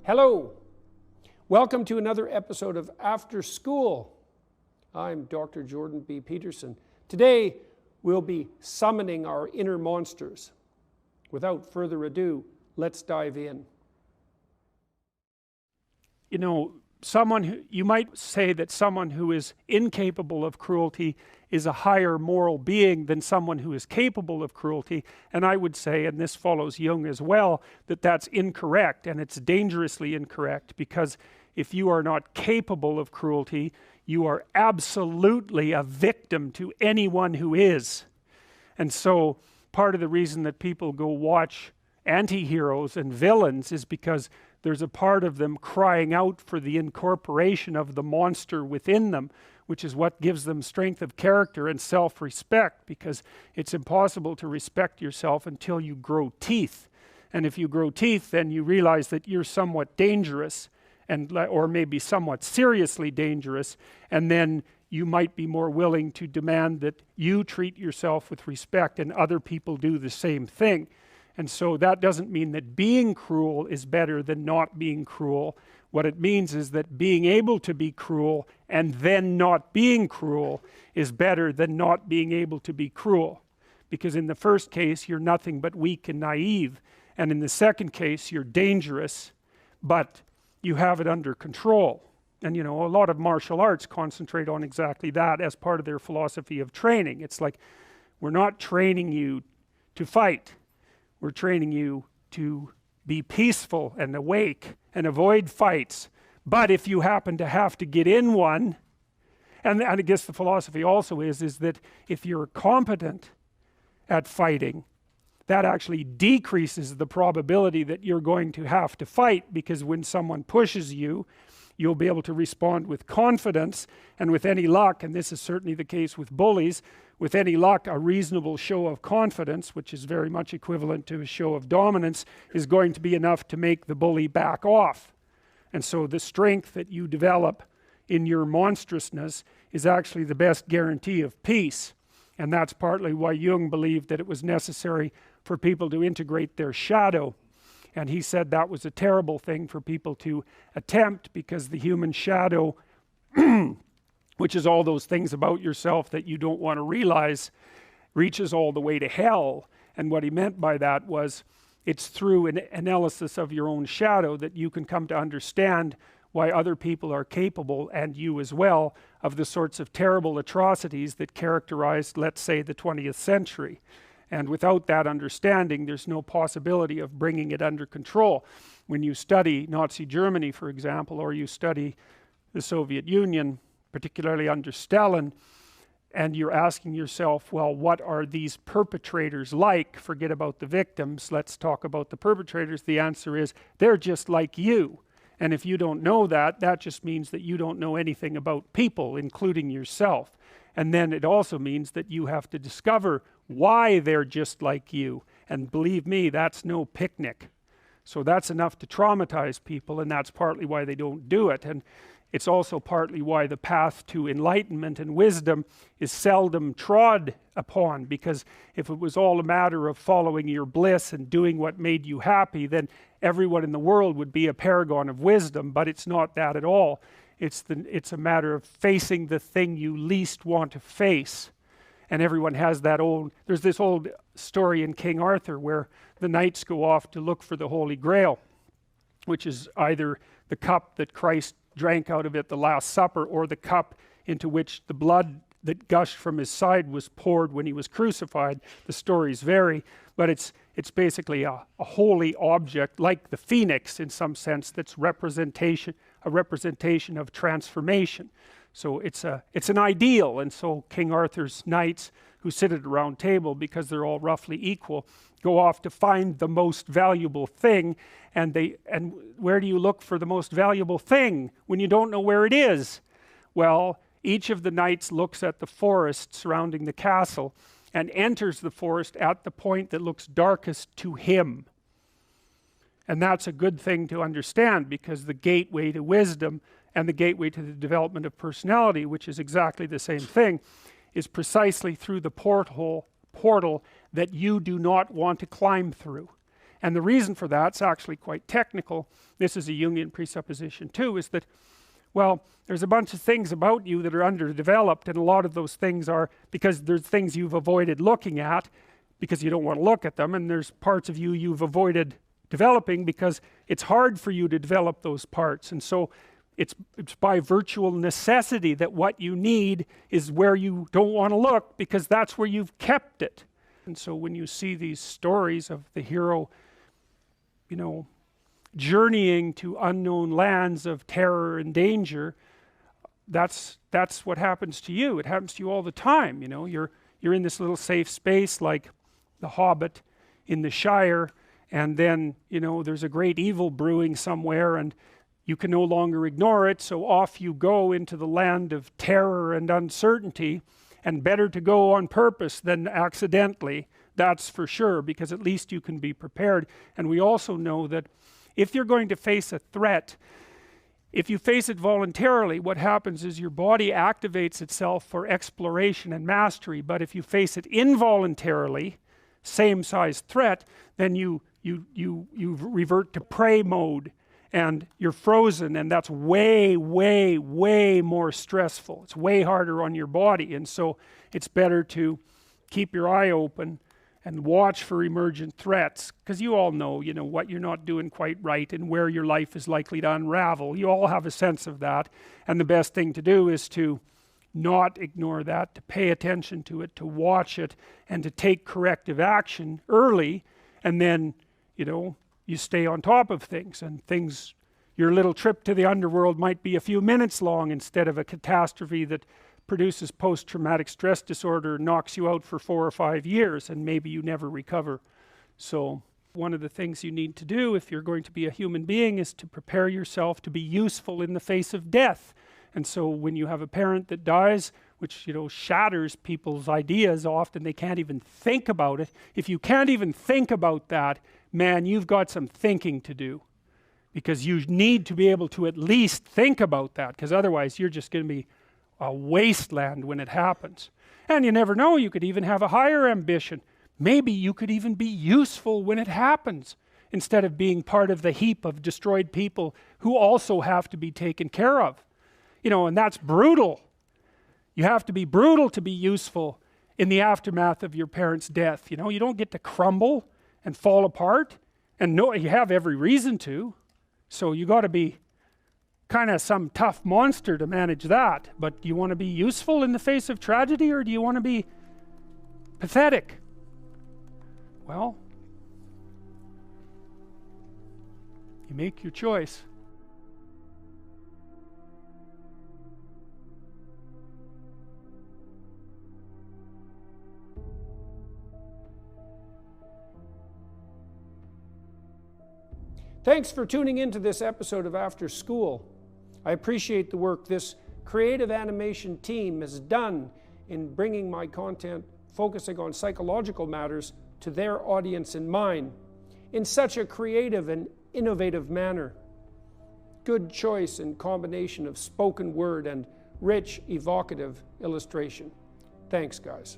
Hello, welcome to another episode of After School. I'm Dr. Jordan B. Peterson. Today we'll be summoning our inner monsters. Without further ado, let's dive in. You know, you might say that someone who is incapable of cruelty is a higher moral being than someone who is capable of cruelty, and I would say, and this follows Jung as well, that that's incorrect, and it's dangerously incorrect, because if you are not capable of cruelty, you are absolutely a victim to anyone who is. And so part of the reason that people go watch anti-heroes and villains is because there's a part of them crying out for the incorporation of the monster within them, which is what gives them strength of character and self-respect, because it's impossible to respect yourself until you grow teeth. And if you grow teeth, then you realize that you're somewhat dangerous, or maybe somewhat seriously dangerous, and then you might be more willing to demand that you treat yourself with respect and other people do the same thing. And so that doesn't mean that being cruel is better than not being cruel. What it means is that being able to be cruel and then not being cruel is better than not being able to be cruel. Because in the first case, you're nothing but weak and naive. And in the second case, you're dangerous, but you have it under control. And you know, a lot of martial arts concentrate on exactly that as part of their philosophy of training. It's like, we're not training you to fight. We're training you to be peaceful and awake and avoid fights. But if you happen to have to get in one, and I guess the philosophy also is that if you're competent at fighting, that actually decreases the probability that you're going to have to fight, because when someone pushes you, you'll be able to respond with confidence, and with any luck, and this is certainly the case with bullies, with any luck, a reasonable show of confidence, which is very much equivalent to a show of dominance, is going to be enough to make the bully back off. And so the strength that you develop in your monstrousness is actually the best guarantee of peace. And that's partly why Jung believed that it was necessary for people to integrate their shadow. And he said that was a terrible thing for people to attempt, because the human shadow which is all those things about yourself that you don't want to realize, reaches all the way to hell. And what he meant by that was, it's through an analysis of your own shadow that you can come to understand why other people are capable, and you as well, of the sorts of terrible atrocities that characterized, let's say, the 20th century. And without that understanding, there's no possibility of bringing it under control. When you study Nazi Germany, for example, or you study the Soviet Union, particularly under Stalin, and you're asking yourself, well, what are these perpetrators like? Forget about the victims, let's talk about the perpetrators. The answer is, they're just like you. And if you don't know that, that just means that you don't know anything about people, including yourself. And then it also means that you have to discover why they're just like you. And believe me, that's no picnic. So that's enough to traumatize people, and that's partly why they don't do it. And it's also partly why the path to enlightenment and wisdom is seldom trod upon, because if it was all a matter of following your bliss and doing what made you happy, then everyone in the world would be a paragon of wisdom. But it's not that at all. It's a matter of facing the thing you least want to face. And everyone has that there's this old story in King Arthur where the knights go off to look for the Holy Grail, which is either the cup that Christ drank out of at the Last Supper, or the cup into which the blood that gushed from his side was poured when he was crucified. The stories vary, but it's basically a holy object, like the phoenix in some sense, that's a representation of transformation. So it's an ideal. And so King Arthur's knights, who sit at a round table because they're all roughly equal, go off to find the most valuable thing. And where do you look for the most valuable thing when you don't know where it is? Well, each of the knights looks at the forest surrounding the castle and enters the forest at the point that looks darkest to him. And that's a good thing to understand, because the gateway to wisdom and the gateway to the development of personality, which is exactly the same thing, is precisely through the portal that you do not want to climb through. And the reason for that's actually quite technical. This is a Jungian presupposition too, is that, well, there's a bunch of things about you that are underdeveloped, and a lot of those things are because there's things you've avoided looking at because you don't want to look at them, and there's parts of you you've avoided developing because it's hard for you to develop those parts. And so it's by virtual necessity that what you need is where you don't want to look, because that's where you've kept it. And so when you see these stories of the hero, you know, journeying to unknown lands of terror and danger, that's what happens to you. It happens to you all the time. You know, you're in this little safe space like the Hobbit in the Shire, and then, you know, there's a great evil brewing somewhere, and you can no longer ignore it, so off you go into the land of terror and uncertainty. And better to go on purpose than accidentally, that's for sure, because at least you can be prepared. And we also know that if you're going to face a threat, if you face it voluntarily, what happens is your body activates itself for exploration and mastery. But if you face it involuntarily, same size threat, then you revert to prey mode, and you're frozen, and that's way more stressful. It's way harder on your body. And so it's better to keep your eye open and watch for emergent threats, because you all know, you know, what you're not doing quite right and where your life is likely to unravel. You all have a sense of that, and the best thing to do is to not ignore that, to pay attention to it, to watch it, and to take corrective action early. And then, you know, you stay on top of things, and things, your little trip to the underworld might be a few minutes long instead of a catastrophe that produces post-traumatic stress disorder and knocks you out for 4 or 5 years, and maybe you never recover. So one of the things you need to do if you're going to be a human being is to prepare yourself to be useful in the face of death. And so when you have a parent that dies, which, you know, shatters people's ideas, often they can't even think about it. If you can't even think about that, man, you've got some thinking to do, because you need to be able to at least think about that, because otherwise you're just going to be a wasteland when it happens. And you never know, you could even have a higher ambition. Maybe you could even be useful when it happens, instead of being part of the heap of destroyed people who also have to be taken care of. You know, and that's brutal. You have to be brutal to be useful in the aftermath of your parents' death. You know, you don't get to crumble and fall apart, and no, you have every reason to. So you got to be kind of some tough monster to manage that. But do you want to be useful in the face of tragedy, or do you want to be pathetic? Well, you make your choice. Thanks for tuning into this episode of After School. I appreciate the work this creative animation team has done in bringing my content focusing on psychological matters to their audience in mind in such a creative and innovative manner. Good choice and combination of spoken word and rich, evocative illustration. Thanks, guys.